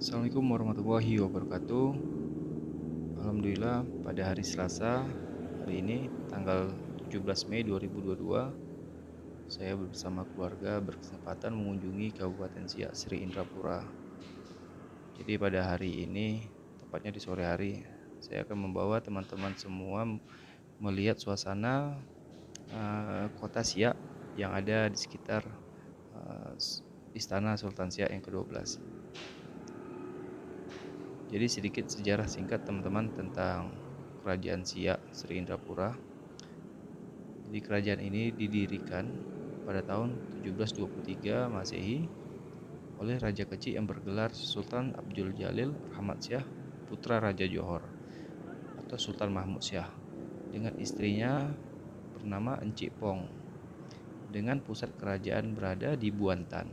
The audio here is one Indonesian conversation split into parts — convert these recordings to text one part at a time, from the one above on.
Assalamualaikum warahmatullahi wabarakatuh. Alhamdulillah pada hari Selasa hari ini tanggal 17 Mei 2022 saya bersama keluarga berkesempatan mengunjungi Kabupaten Siak Sri Indrapura. Jadi pada hari ini, tepatnya di sore hari, saya akan membawa teman-teman semua melihat suasana kota Siak yang ada di sekitar Istana Sultan Siak yang ke-12. Jadi sedikit sejarah singkat teman-teman tentang Kerajaan Siak Sri Indrapura. Jadi kerajaan ini didirikan pada tahun 1723 Masehi oleh Raja kecil yang bergelar Sultan Abdul Jalil Ahmad Syah, putra Raja Johor atau Sultan Mahmud Syah, dengan istrinya bernama Encik Pong, dengan pusat kerajaan berada di Buantan.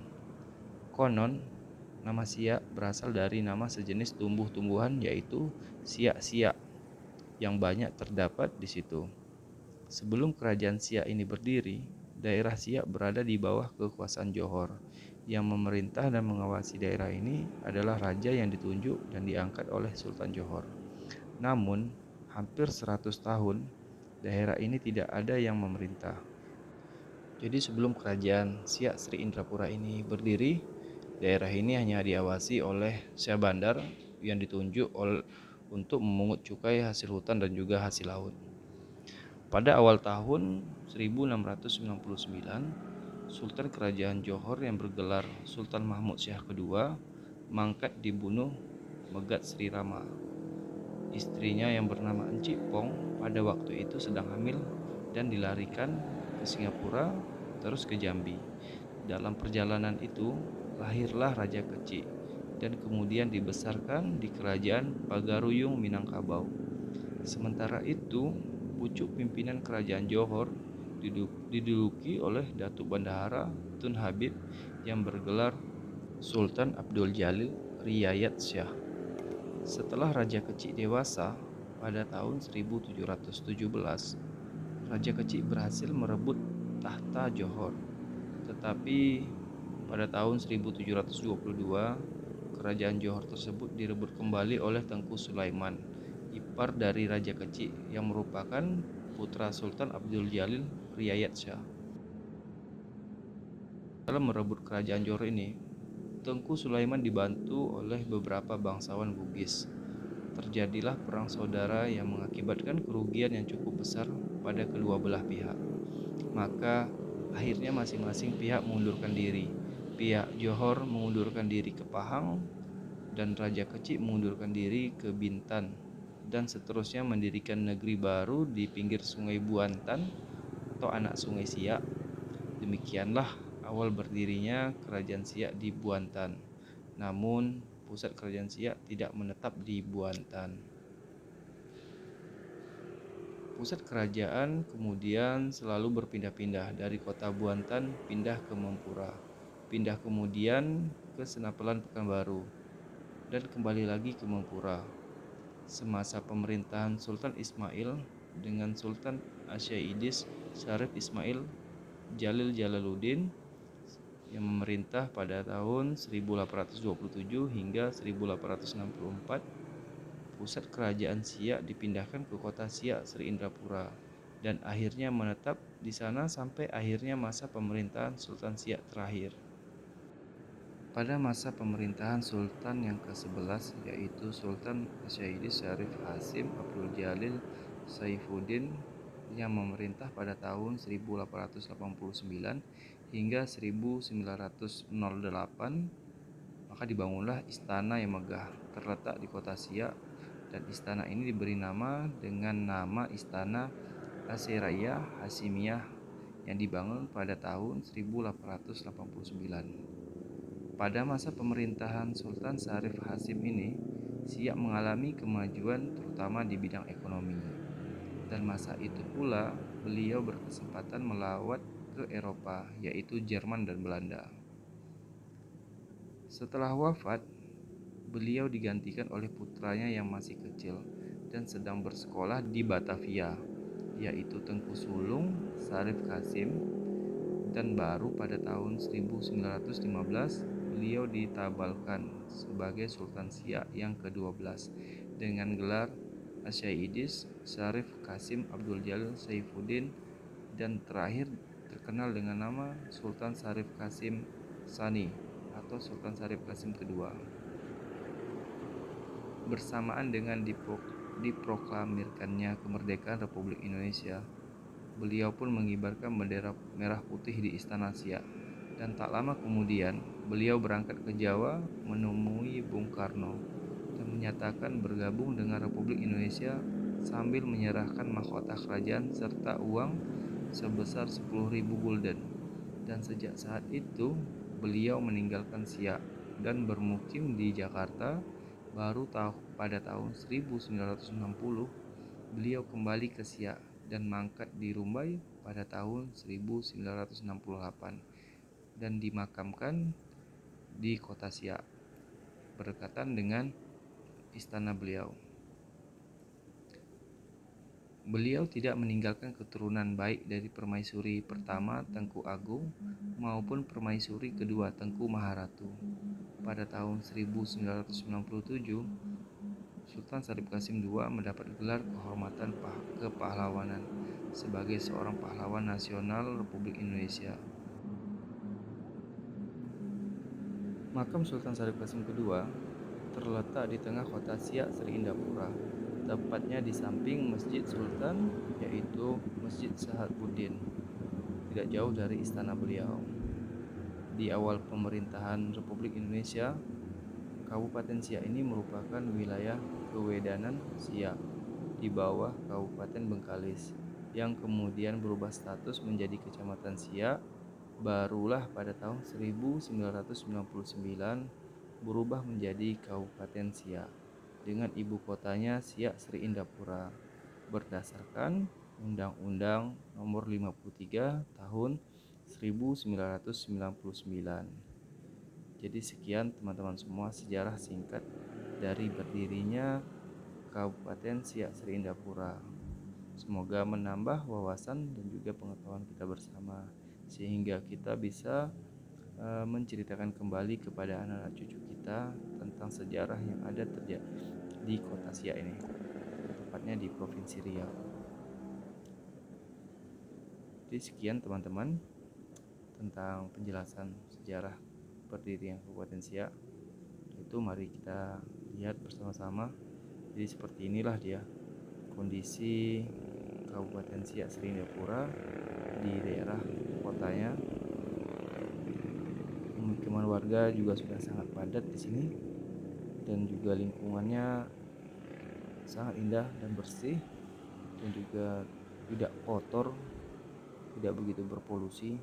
Konon nama Siak berasal dari nama sejenis tumbuh-tumbuhan yaitu siak-siak yang banyak terdapat di situ. Sebelum kerajaan Siak ini berdiri, daerah Siak berada di bawah kekuasaan Johor. Yang memerintah dan mengawasi daerah ini adalah raja yang ditunjuk dan diangkat oleh Sultan Johor. Namun, hampir 100 tahun daerah ini tidak ada yang memerintah. Jadi sebelum kerajaan Siak Sri Indrapura ini berdiri, daerah ini hanya diawasi oleh Syah Bandar yang ditunjuk untuk memungut cukai hasil hutan dan juga hasil laut. Pada awal tahun 1699, Sultan Kerajaan Johor yang bergelar Sultan Mahmud Syah kedua mangkat dibunuh Megat Sri Rama. Istrinya yang bernama Encik Pong pada waktu itu sedang hamil dan dilarikan ke Singapura terus ke Jambi. Dalam perjalanan itu lahirlah Raja Kecil dan kemudian dibesarkan di Kerajaan Pagaruyung Minangkabau. Sementara itu, pucuk pimpinan Kerajaan Johor diduduki oleh Datuk Bendahara Tun Habib yang bergelar Sultan Abdul Jalil Riyayat Syah. Setelah Raja Kecil dewasa pada tahun 1717, Raja Kecil berhasil merebut tahta Johor. Tetapi pada tahun 1722, kerajaan Johor tersebut direbut kembali oleh Tengku Sulaiman, ipar dari Raja Kecil yang merupakan putra Sultan Abdul Jalil Riyayat Syah. Dalam merebut kerajaan Johor ini, Tengku Sulaiman dibantu oleh beberapa bangsawan Bugis. Terjadilah perang saudara yang mengakibatkan kerugian yang cukup besar pada kedua belah pihak. Maka akhirnya masing-masing pihak mengundurkan diri. Pihak Johor mengundurkan diri ke Pahang dan Raja Kecil mengundurkan diri ke Bintan, dan seterusnya mendirikan negeri baru di pinggir Sungai Buantan atau anak Sungai Siak. Demikianlah awal berdirinya Kerajaan Siak di Buantan. Namun pusat Kerajaan Siak tidak menetap di Buantan. Pusat kerajaan kemudian selalu berpindah-pindah dari kota Buantan pindah ke Mempura, pindah kemudian ke Senapelan Pekanbaru, dan kembali lagi ke Mempura. Semasa pemerintahan Sultan Ismail dengan Sultan Asyaidis Syarif Ismail Jalil Jalaluddin yang memerintah pada tahun 1827 hingga 1864, pusat kerajaan Siak dipindahkan ke kota Siak Sri Indrapura dan akhirnya menetap di sana sampai akhirnya masa pemerintahan Sultan Siak terakhir. Pada masa pemerintahan Sultan yang ke-11 yaitu Sultan Asyaidis Syarif Hasim Abdul Jalil Saifuddin yang memerintah pada tahun 1889 hingga 1908, maka dibangunlah istana yang megah terletak di kota Siak, dan istana ini diberi nama dengan nama Istana Asyiriyah Hasimiyah yang dibangun pada tahun 1889. Pada masa pemerintahan Sultan Syarif Hasim ini, Siak mengalami kemajuan terutama di bidang ekonomi. Dan masa itu pula beliau berkesempatan melawat ke Eropa, yaitu Jerman dan Belanda. Setelah wafat, beliau digantikan oleh putranya yang masih kecil dan sedang bersekolah di Batavia, yaitu Tengku Sulung Syarif Kasim, dan baru pada tahun 1915 beliau ditabalkan sebagai Sultan Siak yang ke-12 dengan gelar Asyaidis Syarif Qasim Abdul Jalil Saifuddin, dan terakhir terkenal dengan nama Sultan Syarif Qasim Tsani atau Sultan Syarif Qasim kedua. Bersamaan dengan diproklamirkannya kemerdekaan Republik Indonesia, beliau pun mengibarkan bendera merah putih di Istana Siak, dan tak lama kemudian beliau berangkat ke Jawa menemui Bung Karno dan menyatakan bergabung dengan Republik Indonesia sambil menyerahkan mahkota kerajaan serta uang sebesar 10.000 gulden. Dan sejak saat itu beliau meninggalkan Siak dan bermukim di Jakarta. Baru pada tahun 1960 beliau kembali ke Siak dan mangkat di Rumbai pada tahun 1968 dan dimakamkan di kota Siak berdekatan dengan istana beliau. Beliau tidak meninggalkan keturunan baik dari permaisuri pertama Tengku Agung maupun permaisuri kedua Tengku Maharatu. Pada tahun 1997, Sultan Syarif Qasim II mendapat gelar kehormatan kepahlawanan sebagai seorang pahlawan nasional Republik Indonesia. Makam Sultan Syarif Qasim II terletak di tengah kota Siak Sri Indapura, tepatnya di samping Masjid Sultan, yaitu Masjid Sahabuddin, tidak jauh dari istana beliau. Di awal pemerintahan Republik Indonesia, Kabupaten Siak ini merupakan wilayah Kewedanan Siak di bawah Kabupaten Bengkalis, yang kemudian berubah status menjadi Kecamatan Siak. Barulah pada tahun 1999 berubah menjadi Kabupaten Siak dengan ibu kotanya Siak Sri Indapura berdasarkan Undang-Undang Nomor 53 Tahun 1999. Jadi sekian teman-teman semua sejarah singkat dari berdirinya Kabupaten Siak Sri Indapura. Semoga menambah wawasan dan juga pengetahuan kita bersama, sehingga kita bisa menceritakan kembali kepada anak-anak cucu kita tentang sejarah yang ada terjadi di kota Siak ini, tepatnya di Provinsi Riau. Jadi sekian teman-teman tentang penjelasan sejarah berdirinya Kabupaten Siak. Itu mari kita lihat bersama-sama. Jadi seperti inilah dia kondisi Kabupaten Siak Sri Indapura di daerah kotanya. Pemukiman warga juga sudah sangat padat di sini dan juga lingkungannya sangat indah dan bersih dan juga tidak kotor, tidak begitu berpolusi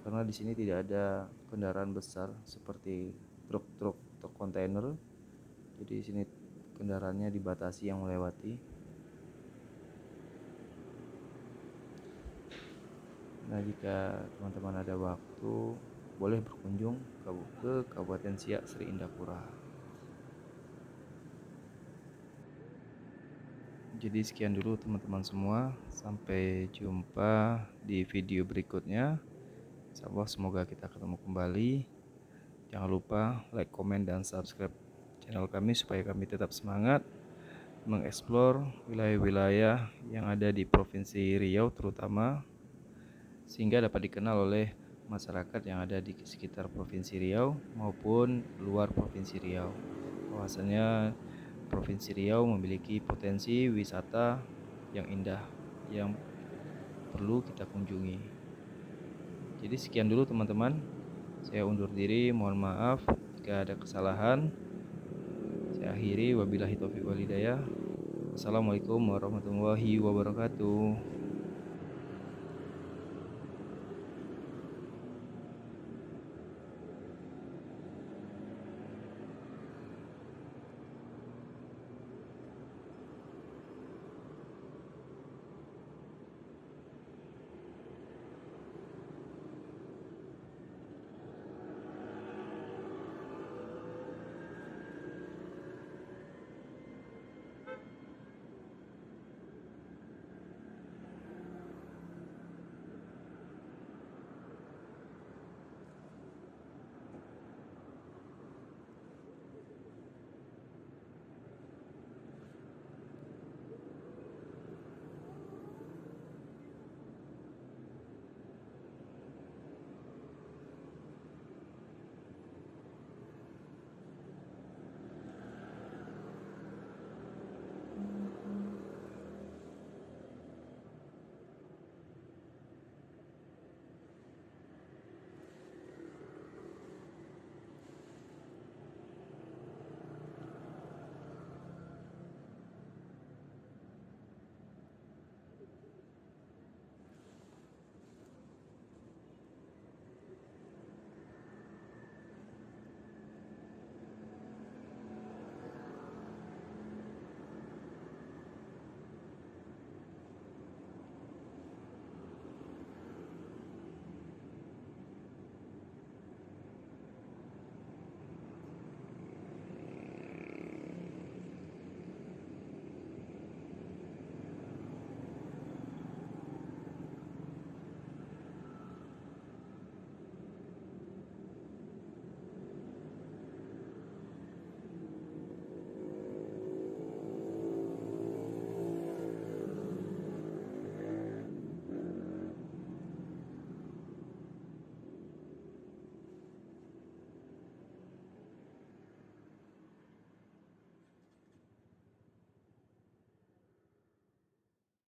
karena di sini tidak ada kendaraan besar seperti truk-truk atau kontainer. Jadi di sini kendaraannya dibatasi yang melewati. Nah, jika teman-teman ada waktu, boleh berkunjung ke Kabupaten Siak Sri Indapura. Jadi sekian dulu teman-teman semua. Sampai jumpa di video berikutnya. Insyaallah semoga kita ketemu kembali. Jangan lupa like, komen, dan subscribe channel kami supaya kami tetap semangat mengeksplor wilayah-wilayah yang ada di Provinsi Riau terutama, sehingga dapat dikenal oleh masyarakat yang ada di sekitar Provinsi Riau maupun luar Provinsi Riau. Bahwasanya Provinsi Riau memiliki potensi wisata yang indah yang perlu kita kunjungi. Jadi sekian dulu teman-teman. Saya undur diri, mohon maaf jika ada kesalahan. Saya akhiri, wabillahi taufiq wal hidayah. Wassalamualaikum warahmatullahi wabarakatuh.